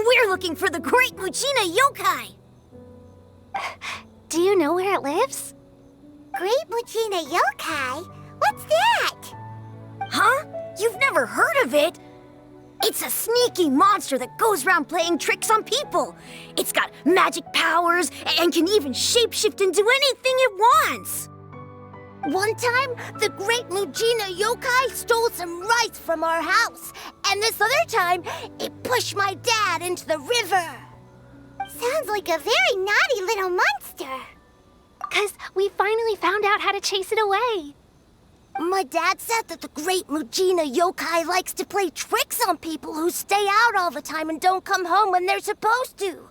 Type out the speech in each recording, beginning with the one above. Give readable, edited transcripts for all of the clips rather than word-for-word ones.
We're looking for the Great Mujina Yokai! Do you know where it lives? Great Mujina Yokai? What's that? Huh? You've never heard of it? It's a sneaky monster that goes around playing tricks on people. It's got magic powers and can even shapeshift into anything it wants. One time, the Great Mujina Yokai stole some rice from our house. And this other time, it pushed my dad into the river. Sounds like a very naughty little monster. 'Cause we finally found out how to chase it away. My dad said that the Great Mujina Yokai likes to play tricks on people who stay out all the time and don't come home when they're supposed to.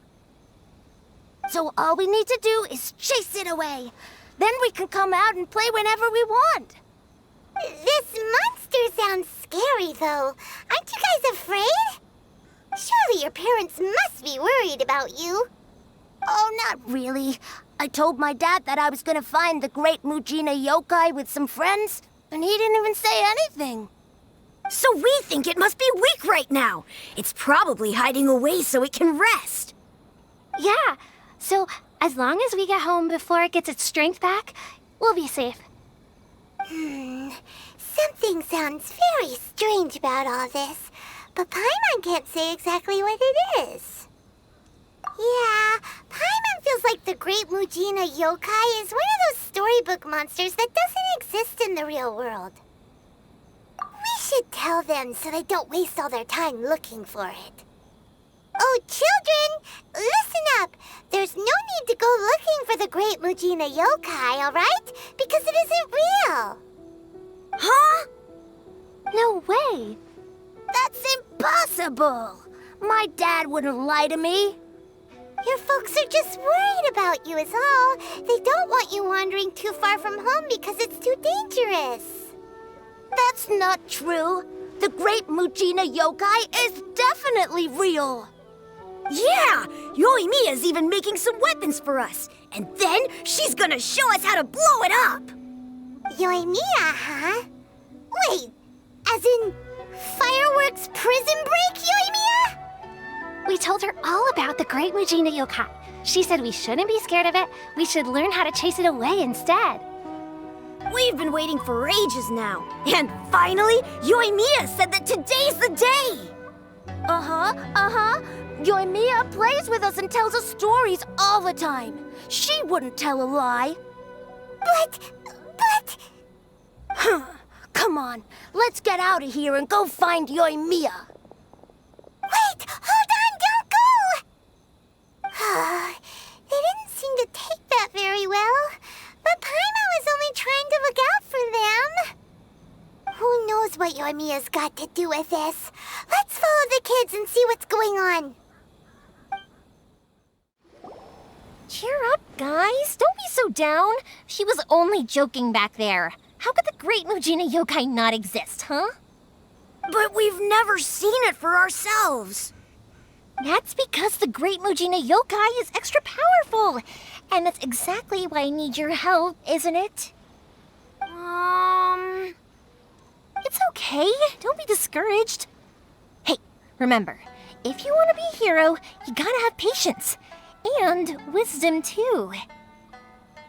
So all we need to do is chase it away. Then we can come out and play whenever we want. This monster sounds scary, though. Aren't you guys afraid? Surely your parents must be worried about you. Oh, not really. I told my dad that I was gonna find the Great Mujina Yokai with some friends, and he didn't even say anything. So we think it must be weak right now. It's probably hiding away so it can rest. Yeah, so as long as we get home before it gets its strength back, we'll be safe. Something sounds very strange about all this, but Paimon can't say exactly what it is. Yeah, Paimon feels like the Great Mujina Yokai is one of those storybook monsters that doesn't exist in the real world. We should tell them so they don't waste all their time looking for it. Oh, children, listen up. There's no need to go looking for the Great Mujina Yokai, all right? Because it isn't real. Huh? No way. That's impossible. My dad wouldn't lie to me. Your folks are just worried about you is all. They don't want you wandering too far from home because it's too dangerous. That's not true. The Great Mujina Yokai is definitely real. Yeah! Yoimiya's even making some weapons for us. And then she's gonna show us how to blow it up! Yoimiya, huh? Wait, as in fireworks prison break, Yoimiya? We told her all about the Great Mujina Yokai. She said we shouldn't be scared of it. We should learn how to chase it away instead. We've been waiting for ages now. And finally, Yoimiya said that today's the day! Uh-huh. Yoimiya plays with us and tells us stories all the time. She wouldn't tell a lie. But... Come on, let's get out of here and go find Yoimiya. Wait, hold on, don't go! They didn't seem to take that very well. But Paimon was only trying to look out for them. Who knows what Yoimiya's got to do with this? Let's follow the kids and see what's going on. Cheer up, guys. Don't be so down. She was only joking back there. How could the Great Mujina Yokai not exist, huh? But we've never seen it for ourselves. That's because the Great Mujina Yokai is extra powerful. And that's exactly why I need your help, isn't it? It's okay. Don't be discouraged. Hey, remember, if you want to be a hero, you gotta have patience. And wisdom, too.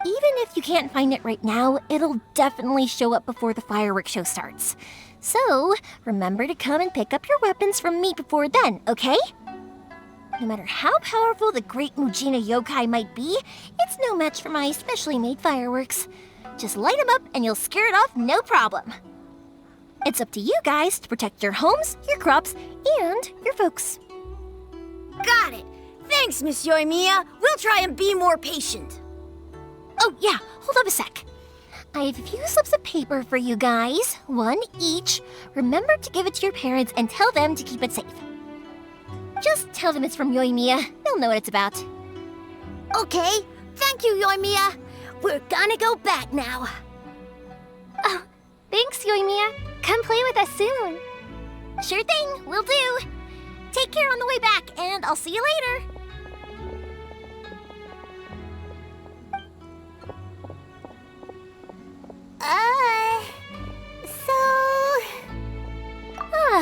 Even if you can't find it right now, it'll definitely show up before the fireworks show starts. So, remember to come and pick up your weapons from me before then, okay? No matter how powerful the Great Mujina Yokai might be, it's no match for my specially made fireworks. Just light them up and you'll scare it off no problem. It's up to you guys to protect your homes, your crops, and your folks. Got it. Thanks, Miss Yoimiya. We'll try and be more patient. Oh yeah, hold up a sec. I have a few slips of paper for you guys, one each. Remember to give it to your parents and tell them to keep it safe. Just tell them it's from Yoimiya. They'll know what it's about. Okay, thank you, Yoimiya. We're gonna go back now. Oh, thanks, Yoimiya. Come play with us soon. Sure thing, will do. Take care on the way back, and I'll see you later.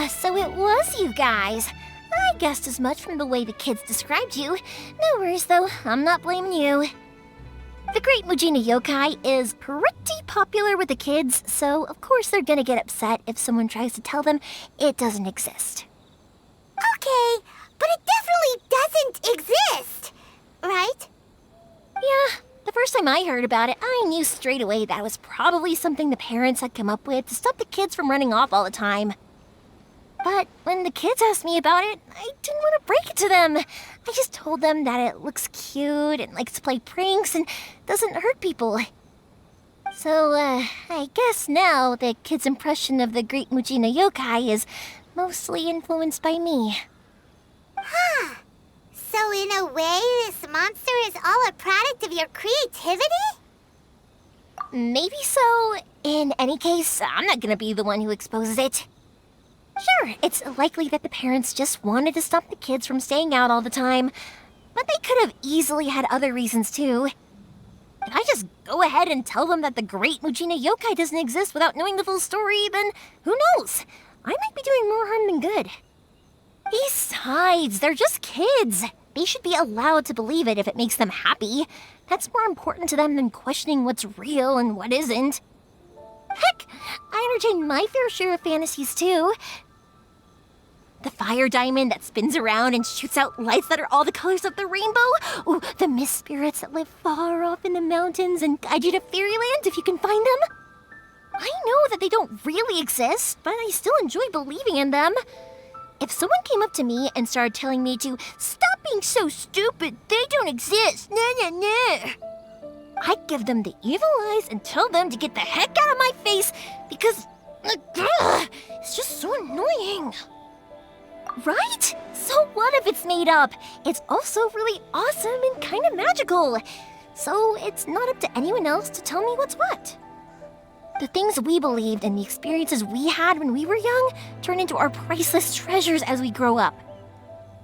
So it was you guys. I guessed as much from the way the kids described you. No worries, though. I'm not blaming you. The Great Mujina Yokai is pretty popular with the kids, so of course they're gonna get upset if someone tries to tell them it doesn't exist. Okay, but it definitely doesn't exist, right? Yeah, the first time I heard about it, I knew straight away that was probably something the parents had come up with to stop the kids from running off all the time. But when the kids asked me about it, I didn't want to break it to them. I just told them that it looks cute and likes to play pranks and doesn't hurt people. So, I guess now the kids' impression of the Great Mujina Yokai is mostly influenced by me. Huh. So in a way, this monster is all a product of your creativity? Maybe so. In any case, I'm not gonna be the one who exposes it. Sure, it's likely that the parents just wanted to stop the kids from staying out all the time, but they could have easily had other reasons too. If I just go ahead and tell them that the Great Mujina Yokai doesn't exist without knowing the full story, then who knows? I might be doing more harm than good. Besides, they're just kids. They should be allowed to believe it if it makes them happy. That's more important to them than questioning what's real and what isn't. Heck, I entertain my fair share of fantasies too. The fire diamond that spins around and shoots out lights that are all the colors of the rainbow. Ooh, the mist spirits that live far off in the mountains and guide you to fairyland if you can find them. I know that they don't really exist, but I still enjoy believing in them. If someone came up to me and started telling me to stop being so stupid, they don't exist, I'd give them the evil eyes and tell them to get the heck out of my face because it's just so annoying. Right? So what if it's made up? It's also really awesome and kind of magical. So it's not up to anyone else to tell me what's what. The things we believed and the experiences we had when we were young turn into our priceless treasures as we grow up.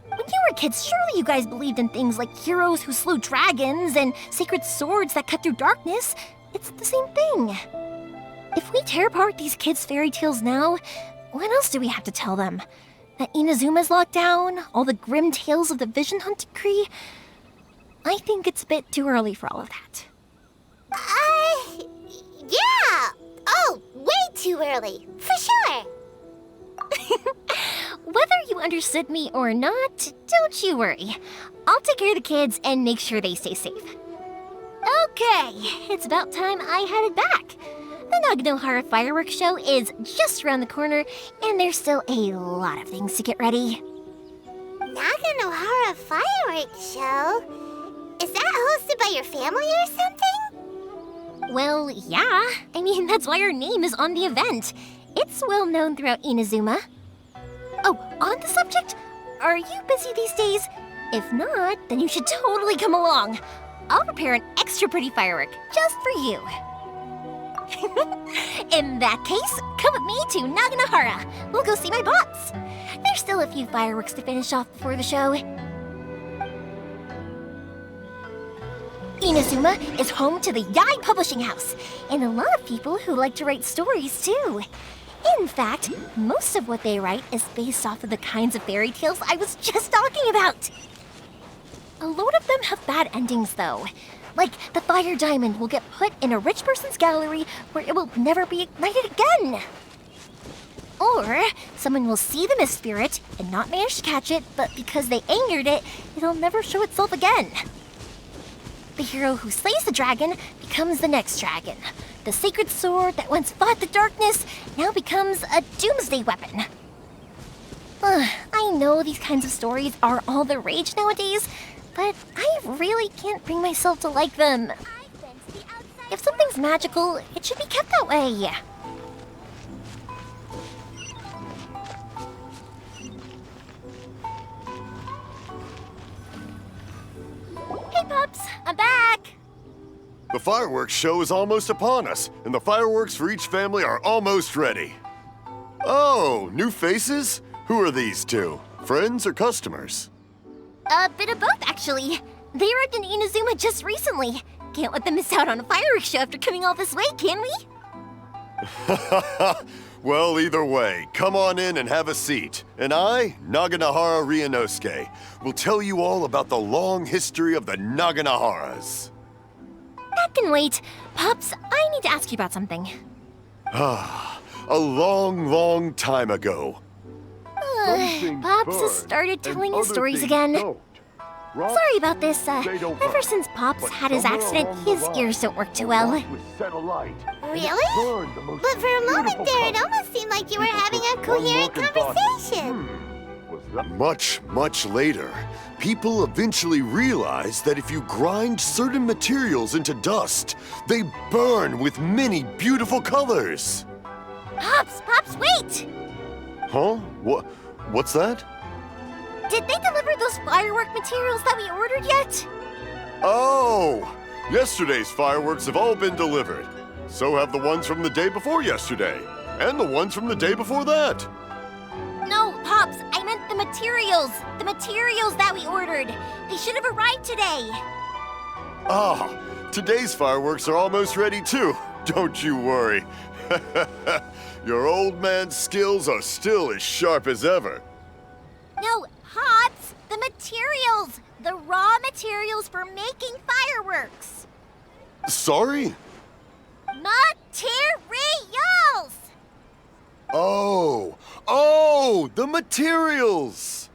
When you were kids, surely you guys believed in things like heroes who slew dragons and sacred swords that cut through darkness. It's the same thing. If we tear apart these kids' fairy tales now, what else do we have to tell them? That Inazuma's locked down? All the grim tales of the Vision Hunt decree? I think it's a bit too early for all of that. Yeah! Oh, way too early, for sure! Whether you understood me or not, don't you worry. I'll take care of the kids and make sure they stay safe. Okay, it's about time I headed back. The Naganohara fireworks show is just around the corner, and there's still a lot of things to get ready. Naganohara fireworks show? Is that hosted by your family or something? Well, yeah. I mean, that's why our name is on the event. It's well known throughout Inazuma. Oh, on the subject, are you busy these days? If not, then you should totally come along. I'll prepare an extra pretty firework just for you. In that case, come with me to Naganohara. We'll go see my bots. There's still a few fireworks to finish off before the show. Inazuma is home to the Yai Publishing House, and a lot of people who like to write stories too. In fact, most of what they write is based off of the kinds of fairy tales I was just talking about. A lot of them have bad endings though. Like, the fire diamond will get put in a rich person's gallery where it will never be ignited again. Or, someone will see the mist spirit and not manage to catch it, but because they angered it, it'll never show itself again. The hero who slays the dragon becomes the next dragon. The sacred sword that once fought the darkness now becomes a doomsday weapon. I know these kinds of stories are all the rage nowadays, but I really can't bring myself to like them. If something's magical, it should be kept that way. Hey, pups, I'm back. The fireworks show is almost upon us, and the fireworks for each family are almost ready. Oh, new faces? Who are these two? Friends or customers? A bit of both, actually. They arrived in Inazuma just recently. Can't let them miss out on a fireworks show after coming all this way, can we? Well, either way, come on in and have a seat. And I, Naganahara Ryunosuke, will tell you all about the long history of the Naganaharas. That can wait. Pops, I need to ask you about something. A long, long time ago. Pops has started telling his stories again. Sorry about this. Ever since Pops had his accident, his ears don't work too well. Really? But for a moment there, it almost seemed like you were having a coherent conversation. Much, much later, people eventually realized that if you grind certain materials into dust, they burn with many beautiful colors. Pops, wait! Huh? What's that? Did they deliver those firework materials that we ordered yet? Oh! Yesterday's fireworks have all been delivered. So have the ones from the day before yesterday. And the ones from the day before that. No, Pops, I meant the materials. The materials that we ordered. They should have arrived today. Ah, today's fireworks are almost ready too. Don't you worry. Your old man's skills are still as sharp as ever. No, Pops, the materials. The raw materials for making fireworks. Sorry? Materials! Oh, the materials!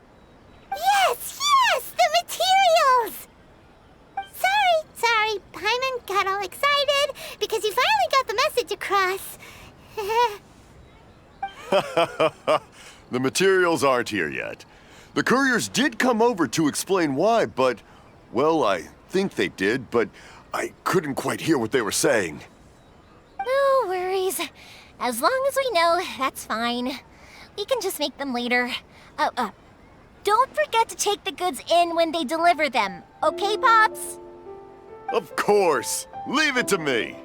Yes, the materials! Sorry, Paimon got all excited because you finally got the message across. The materials aren't here yet. The couriers did come over to explain why, but, well, I think they did, but I couldn't quite hear what they were saying. No worries. As long as we know, that's fine. We can just make them later. Don't forget to take the goods in when they deliver them, okay, Pops? Of course. Leave it to me.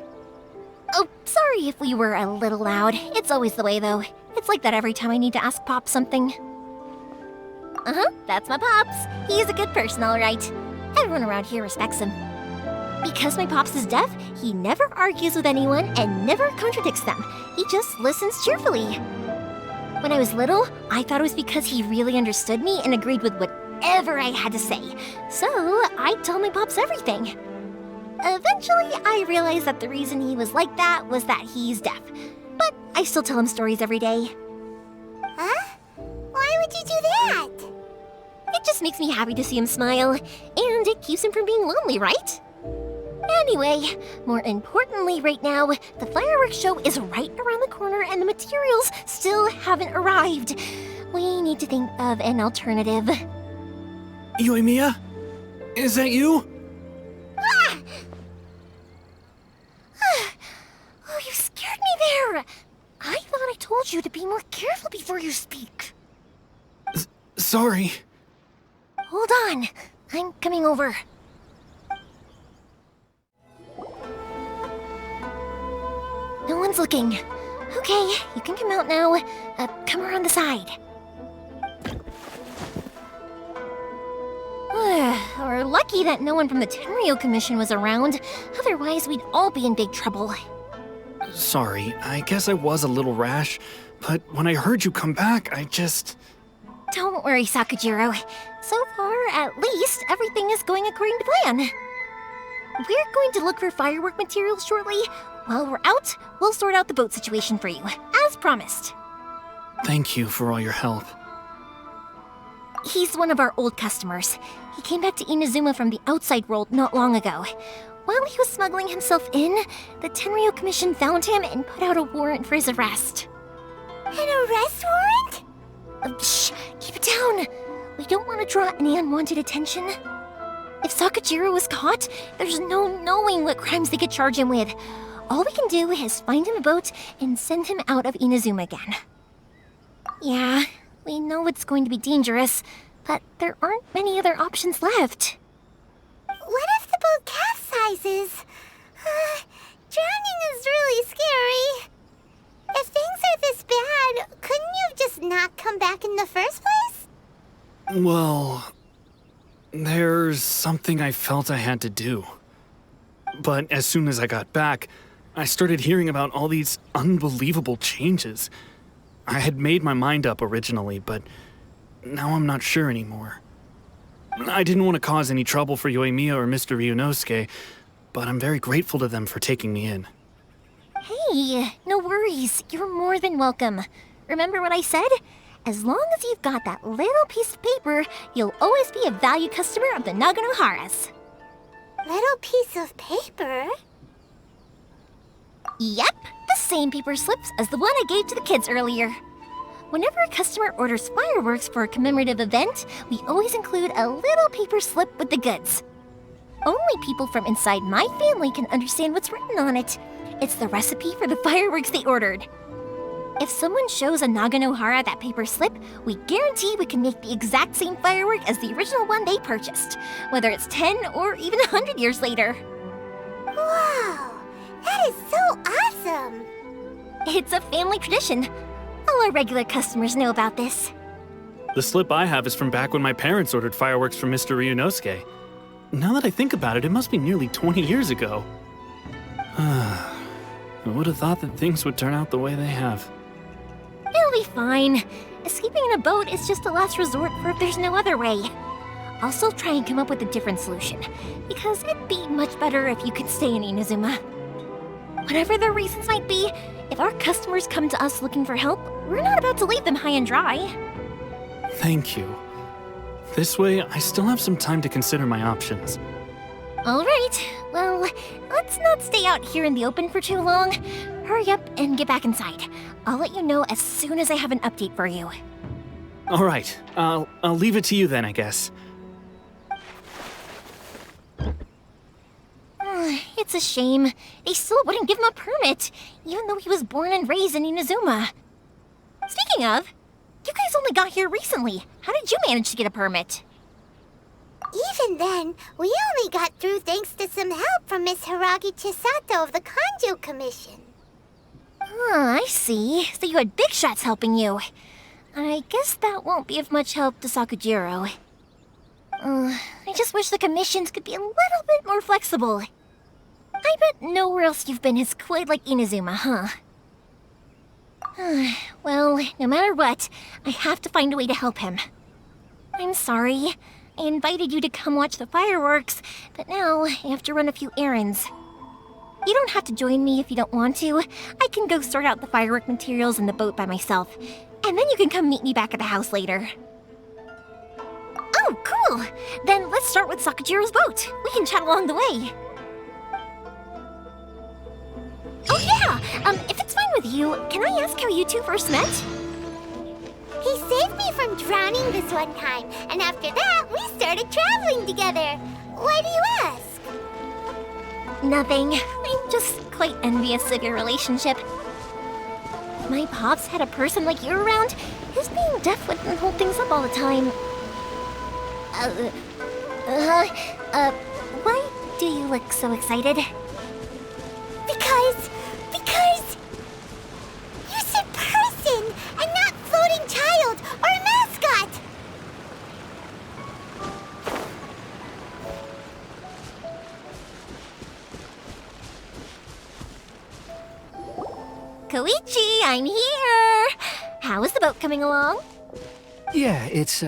Oh, sorry if we were a little loud. It's always the way, though. It's like that every time I need to ask Pops something. That's my Pops. He's a good person, all right. Everyone around here respects him. Because my Pops is deaf, he never argues with anyone and never contradicts them. He just listens cheerfully. When I was little, I thought it was because he really understood me and agreed with whatever I had to say. So I told my Pops everything. Eventually, I realized that the reason he was like that was that he's deaf. But I still tell him stories every day. Huh? Why would you do that? It just makes me happy to see him smile, and it keeps him from being lonely, right? Anyway, more importantly right now, the fireworks show is right around the corner and the materials still haven't arrived. We need to think of an alternative. Yoimiya? Is that you? Oh, you scared me there! I thought I told you to be more careful before you speak. Sorry. Hold on, I'm coming over. No one's looking. Okay, you can come out now. Come around the side. We're lucky that no one from the Tenryou Commission was around. Otherwise, we'd all be in big trouble. Sorry, I guess I was a little rash, but when I heard you come back, I just... Don't worry, Sakujirou. So far, at least, everything is going according to plan. We're going to look for firework materials shortly. While we're out, we'll sort out the boat situation for you, as promised. Thank you for all your help. He's one of our old customers. He came back to Inazuma from the outside world not long ago. While he was smuggling himself in, the Tenryou Commission found him and put out a warrant for his arrest. An arrest warrant? Shh, keep it down. We don't want to draw any unwanted attention. If Sakujirou was caught, there's no knowing what crimes they could charge him with. All we can do is find him a boat and send him out of Inazuma again. Yeah, we know it's going to be dangerous, but there aren't many other options left. What if the boat capsizes? Drowning is really scary. If things are this bad, couldn't you have just not come back in the first place? Well, there's something I felt I had to do. But as soon as I got back, I started hearing about all these unbelievable changes. I had made my mind up originally, but now I'm not sure anymore. I didn't want to cause any trouble for Yoimiya or Mr. Ryunosuke, but I'm very grateful to them for taking me in. Hey, no worries. You're more than welcome. Remember what I said? As long as you've got that little piece of paper, you'll always be a valued customer of the Naganohara's. Little piece of paper? Yep, the same paper slips as the one I gave to the kids earlier. Whenever a customer orders fireworks for a commemorative event, we always include a little paper slip with the goods. Only people from inside my family can understand what's written on it. It's the recipe for the fireworks they ordered. If someone shows a Naganohara that paper slip, we guarantee we can make the exact same firework as the original one they purchased, whether it's 10 or even 100 years later. Wow, that is so awesome! It's a family tradition. All our regular customers know about this. The slip I have is from back when my parents ordered fireworks from Mr. Ryunosuke. Now that I think about it, it must be nearly 20 years ago. I would have thought that things would turn out the way they have. It'll be fine. Escaping in a boat is just a last resort for if there's no other way. I'll still try and come up with a different solution, because it'd be much better if you could stay in Inazuma. Whatever their reasons might be, if our customers come to us looking for help, we're not about to leave them high and dry. Thank you. This way, I still have some time to consider my options. All right, well, let's not stay out here in the open for too long. Hurry up and get back inside. I'll let you know as soon as I have an update for you. All right, I'll leave it to you then, I guess. It's a shame. They still wouldn't give him a permit, even though he was born and raised in Inazuma. Speaking of, you guys only got here recently. How did you manage to get a permit? Even then, we only got through thanks to some help from Miss Hiragi Chisato of the Kanjo Commission. I see. So you had big shots helping you. I guess that won't be of much help to Sakujirou. I just wish the commissions could be a little bit more flexible. I bet nowhere else you've been is quite like Inazuma, huh? Well, no matter what, I have to find a way to help him. I'm sorry. I invited you to come watch the fireworks, but now I have to run a few errands. You don't have to join me if you don't want to. I can go sort out the firework materials in the boat by myself, and then you can come meet me back at the house later. Oh, cool! Then let's start with Sakujirou's boat. We can chat along the way. Oh yeah! If it's fine with you, can I ask how you two first met? He saved me from drowning this one time, and after that, we started traveling together. Why do you ask? Nothing. I'm just quite envious of your relationship. If my pops had a person like you around, his being deaf wouldn't hold things up all the time. Why do you look so excited? Because you said person and not floating child or mascot. Koichi, I'm here! How is the boat coming along? Yeah, it's,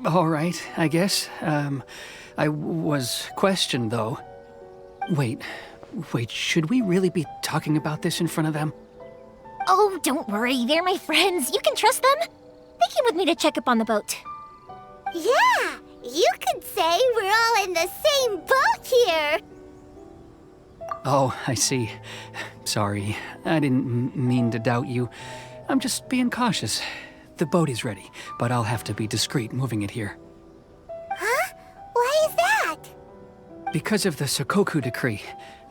all right, I guess. I was questioned, though. Wait, should we really be talking about this in front of them? Oh, don't worry, they're my friends. You can trust them. They came with me to check up on the boat. Yeah, you could say we're all in the same boat here. Oh, I see. Sorry, I didn't mean to doubt you. I'm just being cautious. The boat is ready, but I'll have to be discreet moving it here. Huh? Why is that? Because of the Sokoku decree,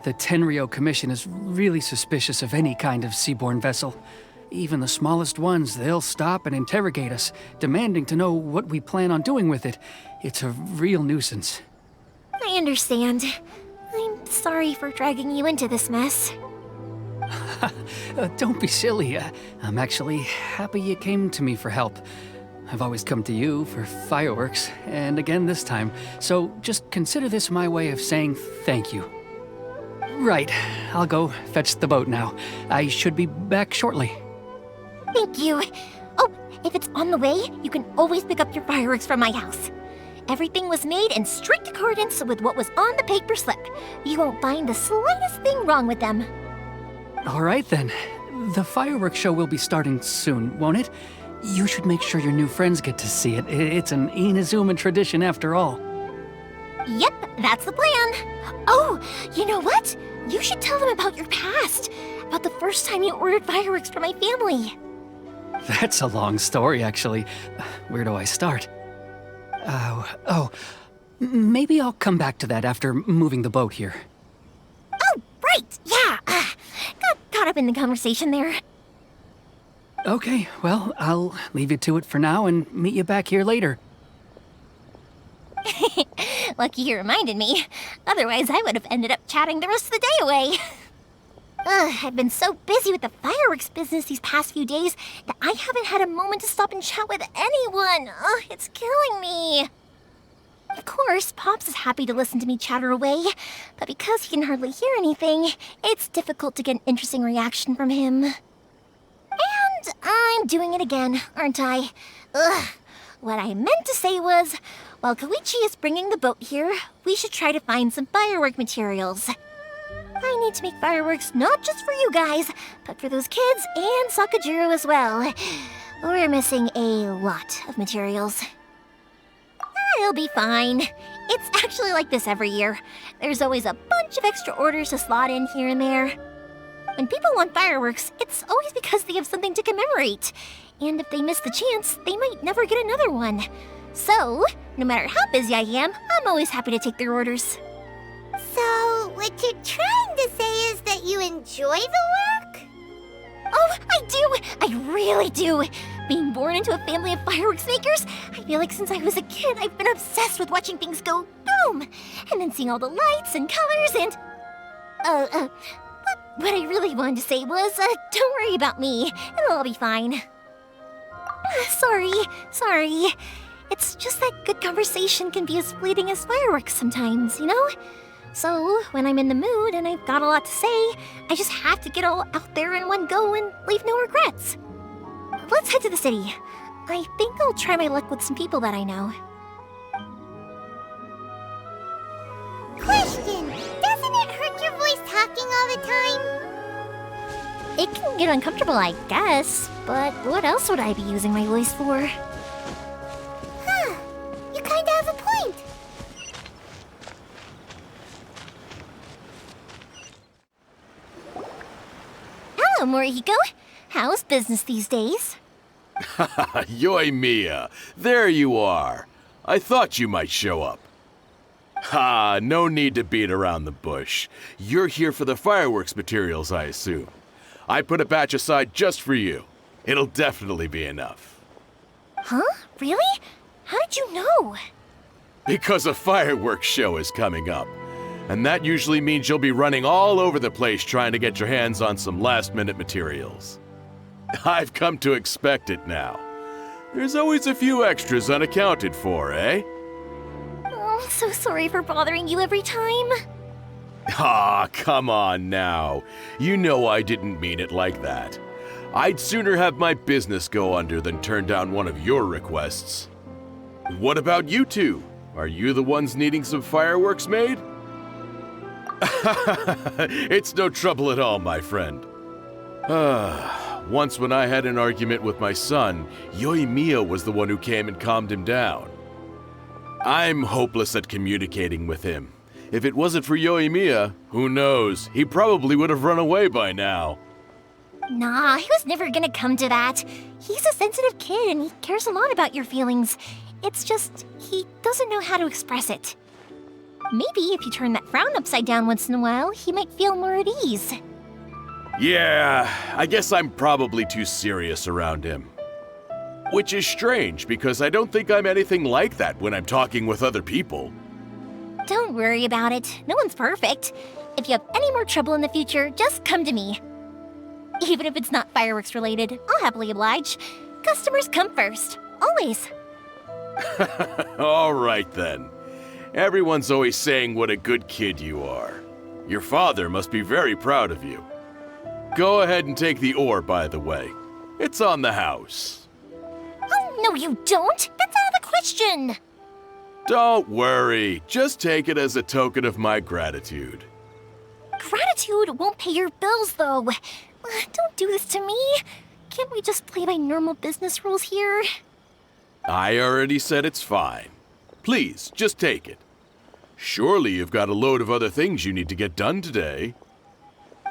the Tenryou Commission is really suspicious of any kind of seaborne vessel. Even the smallest ones, they'll stop and interrogate us, demanding to know what we plan on doing with it. It's a real nuisance. I understand. I'm sorry for dragging you into this mess. Don't be silly. I'm actually happy you came to me for help. I've always come to you for fireworks, and again this time, so just consider this my way of saying thank you. Right, I'll go fetch the boat now. I should be back shortly. Thank you. Oh, if it's on the way, you can always pick up your fireworks from my house. Everything was made in strict accordance with what was on the paper slip. You won't find the slightest thing wrong with them. All right then. The fireworks show will be starting soon, won't it? You should make sure your new friends get to see it. It's an Inazuma tradition after all. Yep, that's the plan. Oh, you know what? You should tell them about your past. About the first time you ordered fireworks for my family. That's a long story, actually. Where do I start? Maybe I'll come back to that after moving the boat here. Oh, right, yeah. Got caught up in the conversation there. Okay, well, I'll leave you to it for now and meet you back here later. Lucky you reminded me. Otherwise, I would have ended up chatting the rest of the day away. I've been so busy with the fireworks business these past few days that I haven't had a moment to stop and chat with anyone. It's killing me. Of course, Pops is happy to listen to me chatter away, but because he can hardly hear anything, it's difficult to get an interesting reaction from him. And I'm doing it again, aren't I? What I meant to say was, while Koichi is bringing the boat here, we should try to find some firework materials. I need to make fireworks not just for you guys, but for those kids and Sakujirou as well. We're missing a lot of materials. It'll be fine. It's actually like this every year. There's always a bunch of extra orders to slot in here and there. When people want fireworks, it's always because they have something to commemorate. And if they miss the chance, they might never get another one. So, no matter how busy I am, I'm always happy to take their orders. So, what you're trying to say is that you enjoy the work? Oh, I do! I really do! Being born into a family of fireworks makers, I feel like since I was a kid, I've been obsessed with watching things go boom! And then seeing all the lights and colors and... What I really wanted to say was, don't worry about me. It'll all be fine. Sorry. It's just that good conversation can be as fleeting as fireworks sometimes, you know? So, when I'm in the mood and I've got a lot to say, I just have to get all out there in one go and leave no regrets. Let's head to the city. I think I'll try my luck with some people that I know. Question! Doesn't it hurt your voice talking all the time? It can get uncomfortable, I guess, but what else would I be using my voice for? Huh. You kinda have a point. Hello, Morihiko. How's business these days? Yoimiya, there you are. I thought you might show up. Ha, no need to beat around the bush. You're here for the fireworks materials, I assume. I put a batch aside just for you. It'll definitely be enough. Huh? Really? How did you know? Because a fireworks show is coming up. And that usually means you'll be running all over the place trying to get your hands on some last-minute materials. I've come to expect it now. There's always a few extras unaccounted for, eh? Oh, so sorry for bothering you every time. Ah, come on now. You know I didn't mean it like that. I'd sooner have my business go under than turn down one of your requests. What about you two? Are you the ones needing some fireworks made? It's no trouble at all, my friend. Once when I had an argument with my son, Yoimiya was the one who came and calmed him down. I'm hopeless at communicating with him. If it wasn't for Yoimiya, who knows, he probably would have run away by now. Nah, he was never gonna come to that. He's a sensitive kid and he cares a lot about your feelings. It's just, he doesn't know how to express it. Maybe if you turn that frown upside down once in a while, he might feel more at ease. Yeah, I guess I'm probably too serious around him. Which is strange, because I don't think I'm anything like that when I'm talking with other people. Don't worry about it. No one's perfect. If you have any more trouble in the future, just come to me. Even if it's not fireworks related, I'll happily oblige. Customers come first. Always. All right then. Everyone's always saying what a good kid you are. Your father must be very proud of you. Go ahead and take the ore, by the way. It's on the house. Oh, no, you don't. That's out of the question. Don't worry. Just take it as a token of my gratitude. Gratitude won't pay your bills, though. Don't do this to me. Can't we just play by normal business rules here? I already said it's fine. Please, just take it. Surely you've got a load of other things you need to get done today.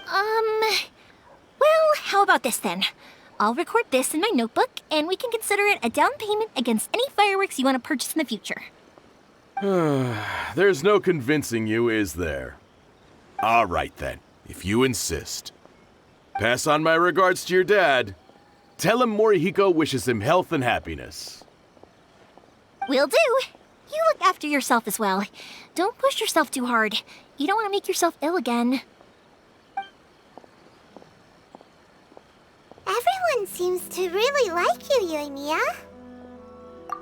Well, how about this then? I'll record this in my notebook, and we can consider it a down payment against any fireworks you want to purchase in the future. There's no convincing you, is there? All right then, if you insist. Pass on my regards to your dad. Tell him Morihiko wishes him health and happiness. Will do. You look after yourself as well. Don't push yourself too hard. You don't want to make yourself ill again. Everyone seems to really like you, Yoimiya.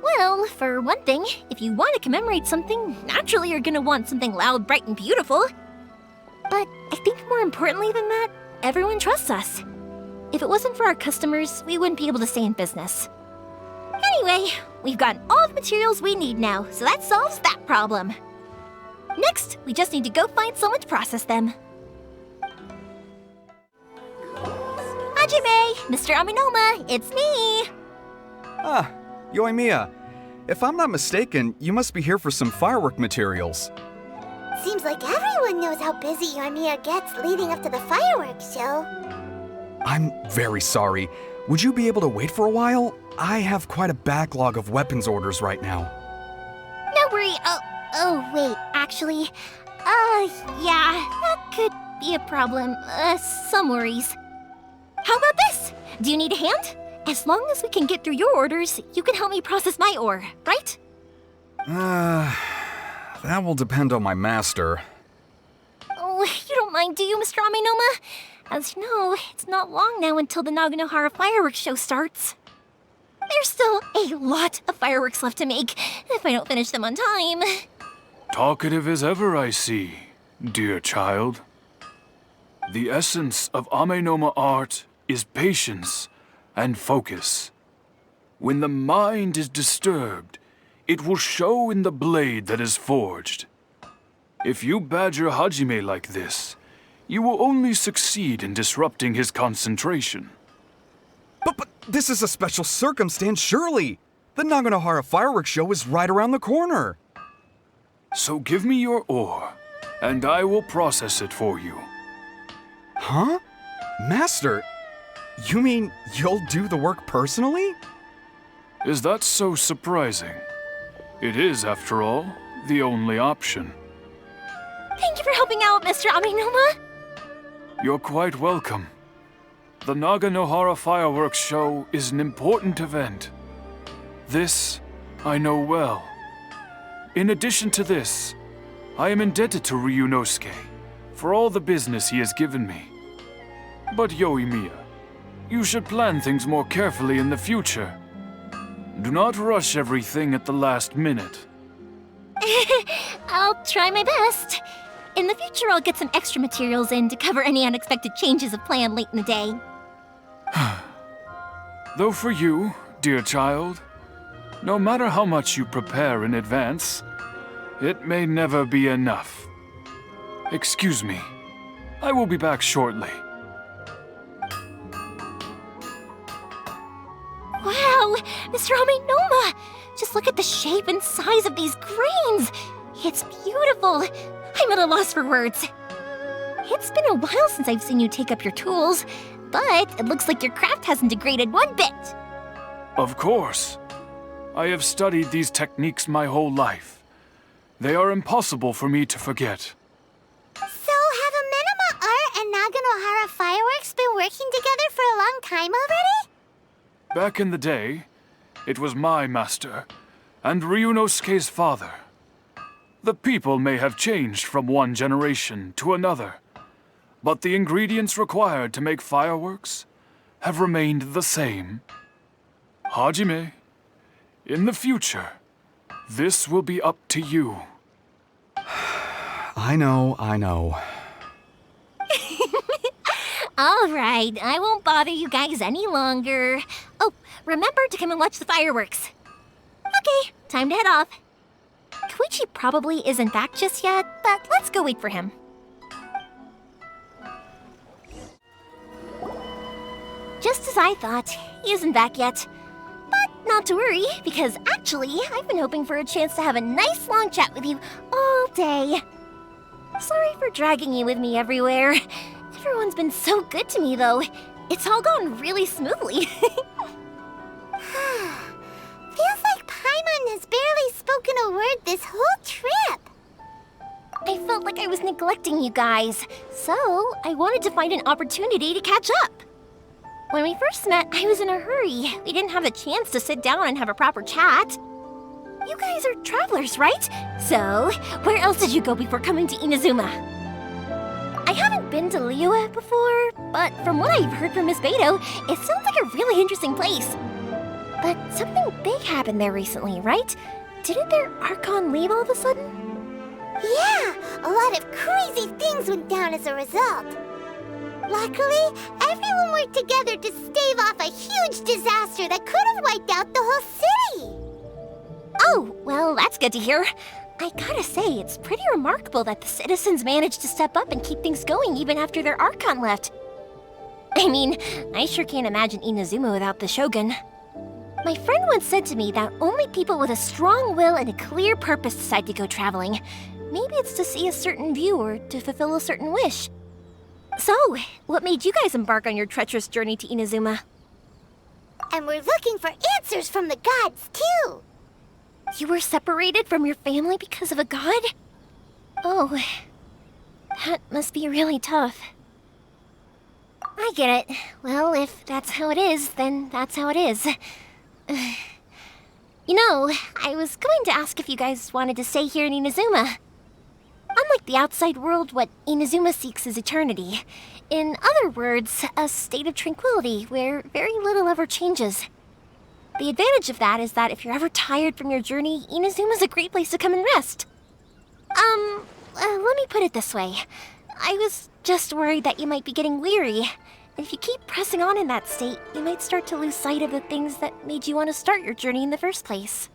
Well, for one thing, if you want to commemorate something, naturally you're gonna want something loud, bright, and beautiful. But I think more importantly than that, everyone trusts us. If it wasn't for our customers, we wouldn't be able to stay in business. Anyway, we've gotten all the materials we need now, so that solves that problem. Next, we just need to go find someone to process them. Hajime, Mr. Aminoma, it's me! Ah, Yoimiya. If I'm not mistaken, you must be here for some firework materials. Seems like everyone knows how busy Yoimiya gets leading up to the fireworks show. I'm very sorry. Would you be able to wait for a while? I have quite a backlog of weapons orders right now. No worry. Oh, wait, actually, yeah, that could be a problem. Some worries. How about this? Do you need a hand? As long as we can get through your orders, you can help me process my ore, right? That will depend on my master. Oh, you don't mind, do you, Mr. Aminoma? As you know, it's not long now until the Naganohara fireworks show starts. There's still a lot of fireworks left to make, if I don't finish them on time. Talkative as ever, I see, dear child. The essence of Amenoma art is patience and focus. When the mind is disturbed, it will show in the blade that is forged. If you badger Hajime like this, you will only succeed in disrupting his concentration. But this is a special circumstance, surely. The Naganohara fireworks show is right around the corner. So give me your ore, and I will process it for you. Huh? Master, you mean you'll do the work personally? Is that so surprising? It is, after all, the only option. Thank you for helping out, Mr. Aminoma. You're quite welcome. The Naganohara fireworks show is an important event. This I know well. In addition to this, I am indebted to Ryunosuke for all the business he has given me. But Yoimiya, you should plan things more carefully in the future. Do not rush everything at the last minute. I'll try my best. In the future, I'll get some extra materials in to cover any unexpected changes of plan late in the day. Though for you, dear child, no matter how much you prepare in advance, it may never be enough. Excuse me. I will be back shortly. Wow, Mr. Aminoma! Just look at the shape and size of these grains! It's beautiful! I'm at a loss for words. It's been a while since I've seen you take up your tools, but it looks like your craft hasn't degraded one bit. Of course. I have studied these techniques my whole life. They are impossible for me to forget. So have Amenoma Art and Naganohara Fireworks been working together for a long time already? Back in the day, it was my master and Ryunosuke's father. The people may have changed from one generation to another, but the ingredients required to make fireworks have remained the same. Hajime, in the future, this will be up to you. I know. All right, I won't bother you guys any longer. Oh, remember to come and watch the fireworks. Okay, time to head off. Koichi probably isn't back just yet, but let's go wait for him. Just as I thought, he isn't back yet. But not to worry, because actually, I've been hoping for a chance to have a nice long chat with you all day. Sorry for dragging you with me everywhere. Everyone's been so good to me, though. It's all gone really smoothly. Feels like Paimon has barely spoken a word this whole trip. I felt like I was neglecting you guys, so I wanted to find an opportunity to catch up. When we first met, I was in a hurry. We didn't have the chance to sit down and have a proper chat. You guys are travelers, right? So, where else did you go before coming to Inazuma? I haven't been to Liyue before, but from what I've heard from Miss Beto, it sounds like a really interesting place. But something big happened there recently, right? Didn't their Archon leave all of a sudden? Yeah, a lot of crazy things went down as a result. Luckily, everyone worked together to stave off a huge disaster that could have wiped out the whole city. Oh, well, that's good to hear. I gotta say, it's pretty remarkable that the citizens managed to step up and keep things going even after their Archon left. I mean, I sure can't imagine Inazuma without the Shogun. My friend once said to me that only people with a strong will and a clear purpose decide to go traveling. Maybe it's to see a certain view or to fulfill a certain wish. So, what made you guys embark on your treacherous journey to Inazuma? And we're looking for answers from the gods, too. You were separated from your family because of a god? Oh, that must be really tough. I get it. Well, if that's how it is, then that's how it is. You know, I was going to ask if you guys wanted to stay here in Inazuma. Unlike the outside world, what Inazuma seeks is eternity. In other words, a state of tranquility where very little ever changes. The advantage of that is that if you're ever tired from your journey, Inazuma's a great place to come and rest. Let me put it this way. I was just worried that you might be getting weary. And if you keep pressing on in that state, you might start to lose sight of the things that made you want to start your journey in the first place.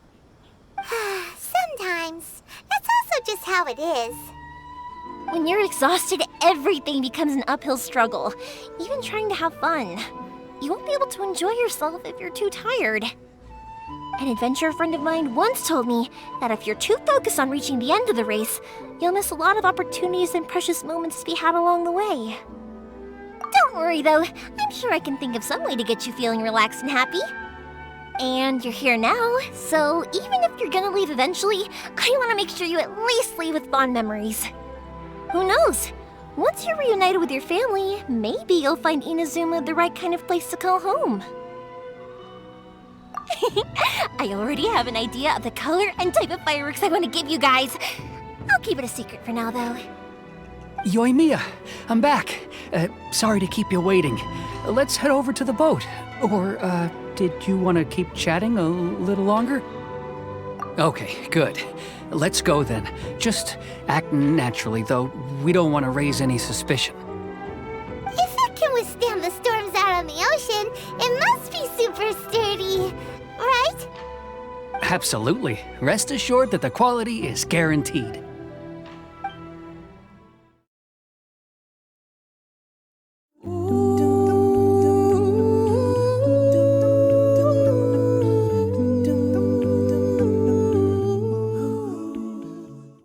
Sometimes. That's also just how it is. When you're exhausted, everything becomes an uphill struggle. Even trying to have fun. You won't be able to enjoy yourself if you're too tired. An adventurer friend of mine once told me that if you're too focused on reaching the end of the race, you'll miss a lot of opportunities and precious moments to be had along the way. Don't worry though, I'm sure I can think of some way to get you feeling relaxed and happy. And you're here now, so even if you're gonna leave eventually, I want to make sure you at least leave with fond memories. Who knows? Once you're reunited with your family, maybe you'll find Inazuma the right kind of place to call home. I already have an idea of the color and type of fireworks I want to give you guys. I'll keep it a secret for now, though. Yoimiya, I'm back. Sorry to keep you waiting. Let's head over to the boat. Or, did you want to keep chatting a little longer? Okay, good. Let's go then. Just act naturally, though. We don't want to raise any suspicion. If it can withstand the storms out on the ocean, it must be super sturdy, right? Absolutely. Rest assured that the quality is guaranteed.